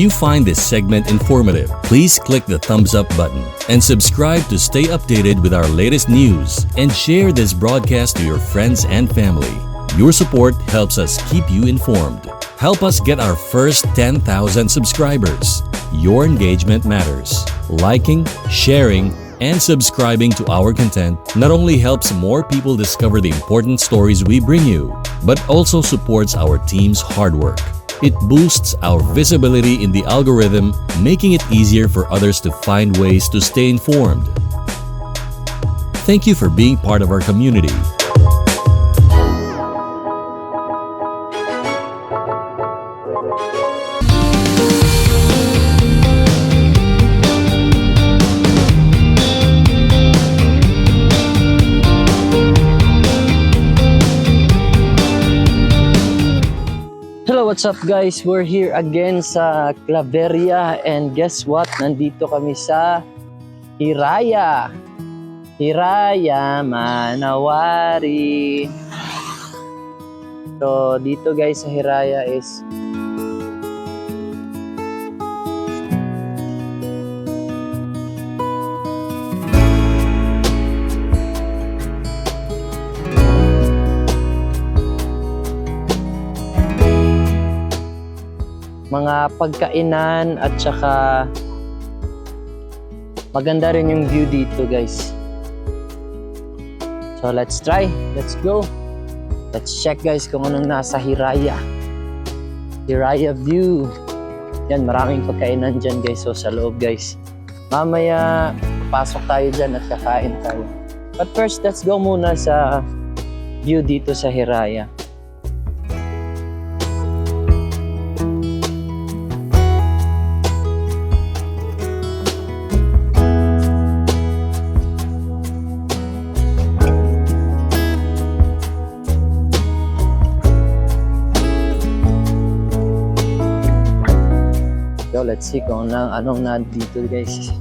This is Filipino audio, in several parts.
If you find this segment informative, please click the thumbs up button and subscribe to stay updated with our latest news, and share this broadcast to your friends and family. Your support helps us keep you informed. Help us get our first 10,000 subscribers. Your engagement matters. Liking, sharing, and subscribing to our content not only helps more people discover the important stories we bring you, but also supports our team's hard work. It boosts our visibility in the algorithm, making it easier for others to find ways to stay informed. Thank you for being part of our community. Hello, what's up guys? We're here again sa Claveria, and guess what? Nandito kami sa Hiraya. Hiraya Manawari. So dito guys sa Hiraya is mga pagkainan at saka maganda rin yung view dito guys. So let's try, let's go. Let's check guys kung anong nasa Hiraya. Hiraya view. Yan, maraming pagkainan dyan guys. So sa loob guys. Mamaya pasok tayo dyan at kakain tayo. But first, let's go muna sa view dito sa Hiraya. So let's see kung anong na dito guys.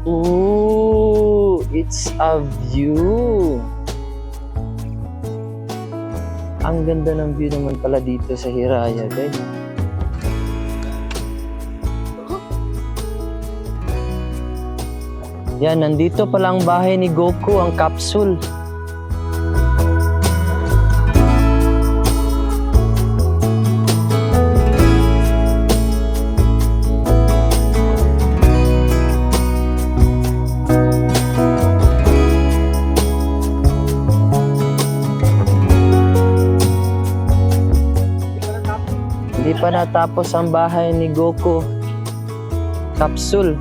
Ooh, it's a view. Ang ganda ng view naman pala dito sa Hiraya guys. Yan, nandito pala ang bahay ni Goku, ang capsule. Hindi pa natapos ang bahay ni Goku. Capsule.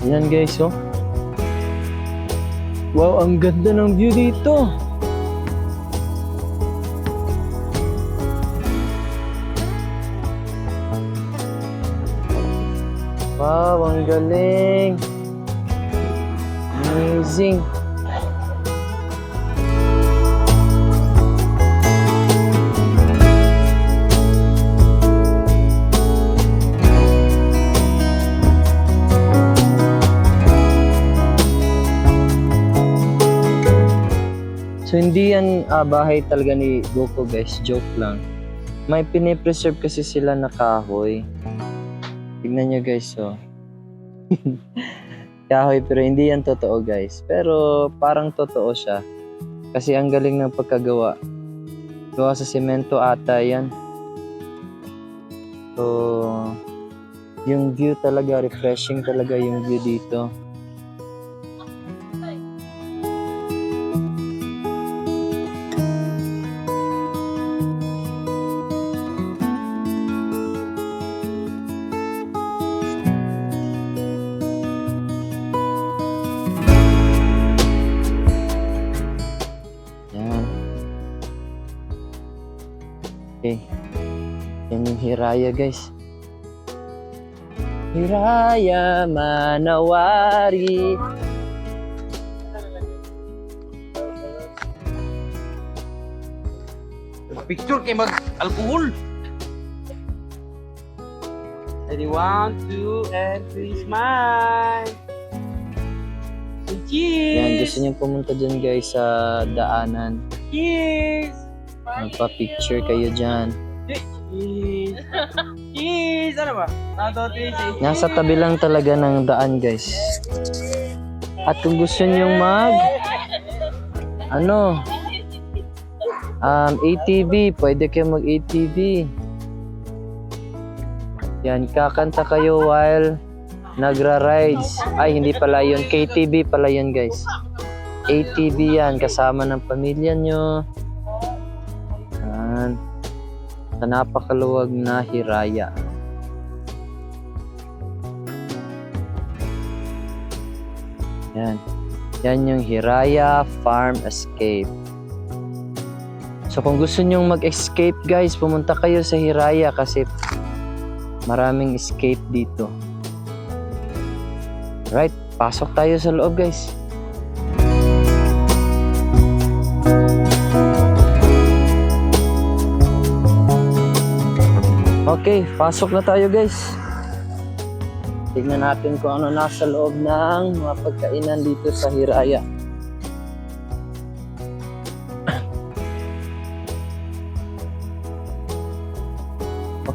Ayan guys, oh. Wow, ang ganda ng view dito. Wow, ang galing. Amazing. So hindi yan bahay talaga ni Goku guys, joke lang. May pinipreserve kasi sila na kahoy. Tignan nyo guys, oh. Kahoy, pero hindi yan totoo guys. Pero parang totoo siya. Kasi ang galing ng pagkagawa. Gawa sa semento ata yan. So yung view talaga, refreshing talaga yung view dito. Okay. Yan yung Hiraya guys. Hiraya Manawari. Picture kay mag-alcohol. Ready, 1, 2, and 3, smile. Yan, gusto Cheers! niyo pumunta dyan guys sa daanan. Cheers! Magpa-picture kayo dyan. Cheese! Cheese! Ano ba? Nato, cheese. Nasa tabi lang talaga ng daan, guys. At kung gusto nyong ATV, pwede kayo mag-ATV. Yan, kakanta kayo while nagra-rides. Ay, hindi pala yun. KTV pala yun, guys. ATV yan, kasama ng pamilya nyo. Yan. Sa napakaluwag na Hiraya. Yan. Yan yung Hiraya Farm Escape. So kung gusto nyong mag-escape, guys, pumunta kayo sa Hiraya kasi maraming escape dito. Right, pasok tayo sa loob, guys. Okay, pasok na tayo, guys. Tignan natin kung ano nasa loob ng mga pagkainan dito sa Hiraya.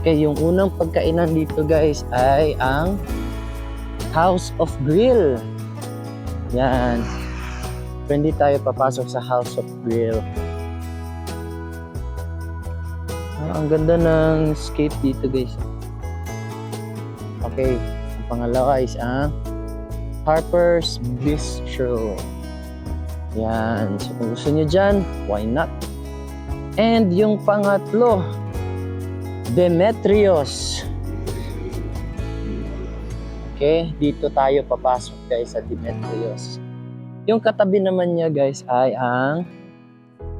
Okay, yung unang pagkainan dito, guys, ay ang House of Grill. Yan. Pero hindi tayo papasok sa House of Grill. Ang ganda ng escape dito, guys. Okay, ang pangalawa is ang Harper's Bistro. Yan. So kung gusto nyo dyan, why not? And yung pangatlo, Demetrios. Okay, dito tayo papasok, guys, sa Demetrios. Yung katabi naman niya, guys, ay ang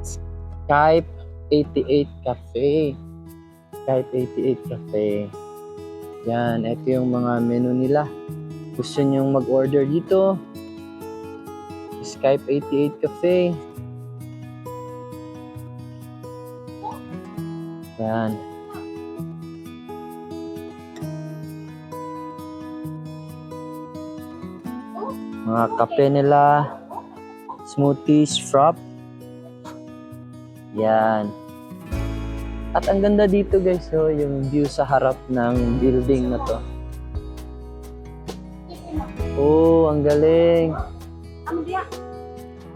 Skype 88 Cafe. Skype 88 Cafe. Yan, ito yung mga menu nila. Gusto nyong mag-order dito, Skype 88 Cafe. Yan. Mga kape nila, smoothies, frap. Yan. At ang ganda dito, guys, so yung view sa harap ng building na to. Oh, ang galing.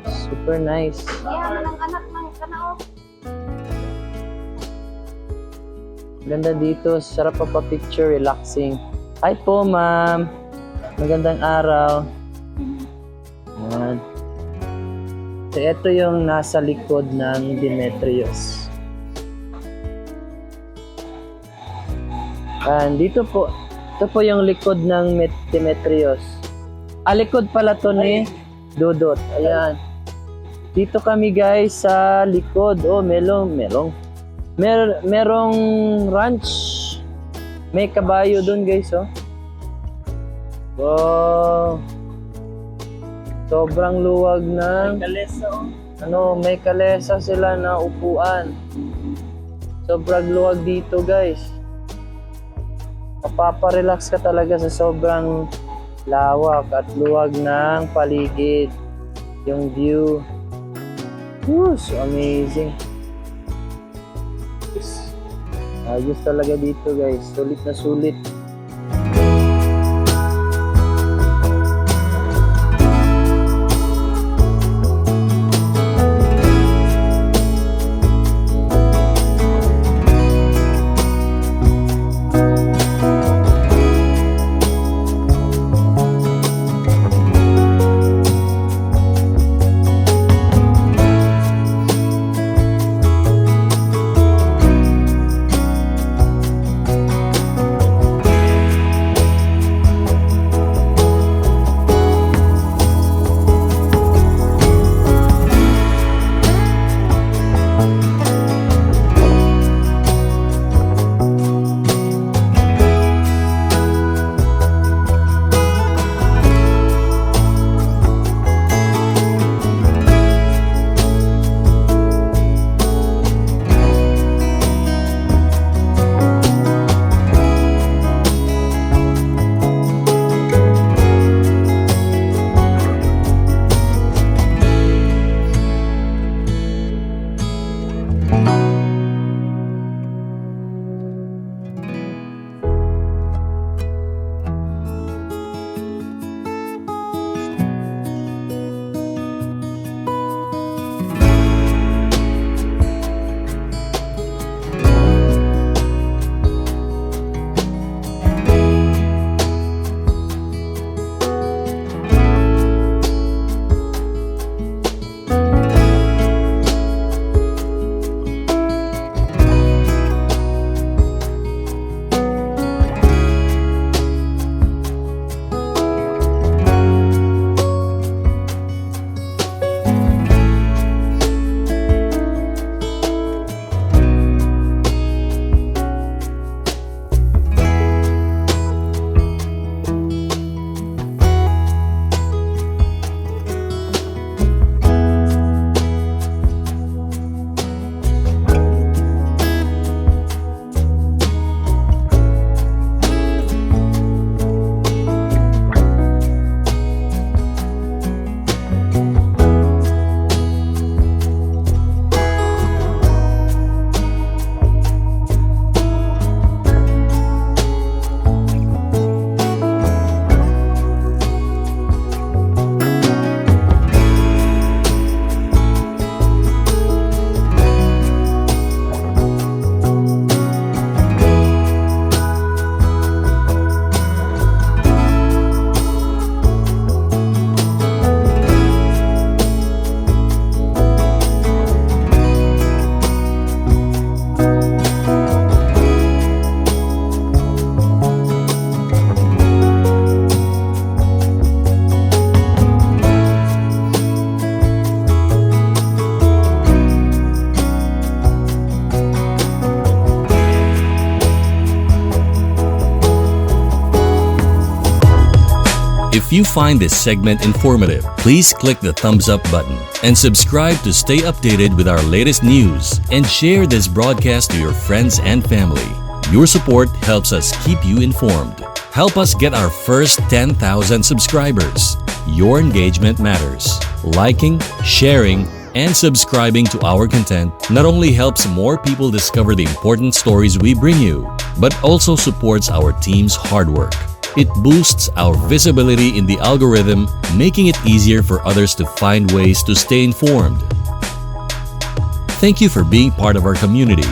Super nice. Ganda dito, sarap pa picture, relaxing. Hi po, ma'am. Magandang araw. Yan. So, ito yung nasa likod ng Demetrios. And dito po, ito po yung likod ng Demetrios. Likod pala to ni Dudot. Ayan. Dito kami, guys, sa likod. Oh, merong ranch. May kabayo doon, guys, oh. Wow. Sobrang luwag ng may kalesa sila na upuan. Sobrang luwag dito, guys. Mapaparelax ka talaga sa sobrang lawak at luwag ng paligid. Yung view. Woo, so amazing. Ayos talaga dito, guys. Sulit na sulit. If you find this segment informative, please click the thumbs up button and subscribe to stay updated with our latest news, and share this broadcast to your friends and family. Your support helps us keep you informed. Help us get our first 10,000 subscribers. Your engagement matters. Liking, sharing, and subscribing to our content not only helps more people discover the important stories we bring you, but also supports our team's hard work. It boosts our visibility in the algorithm, making it easier for others to find ways to stay informed. Thank you for being part of our community.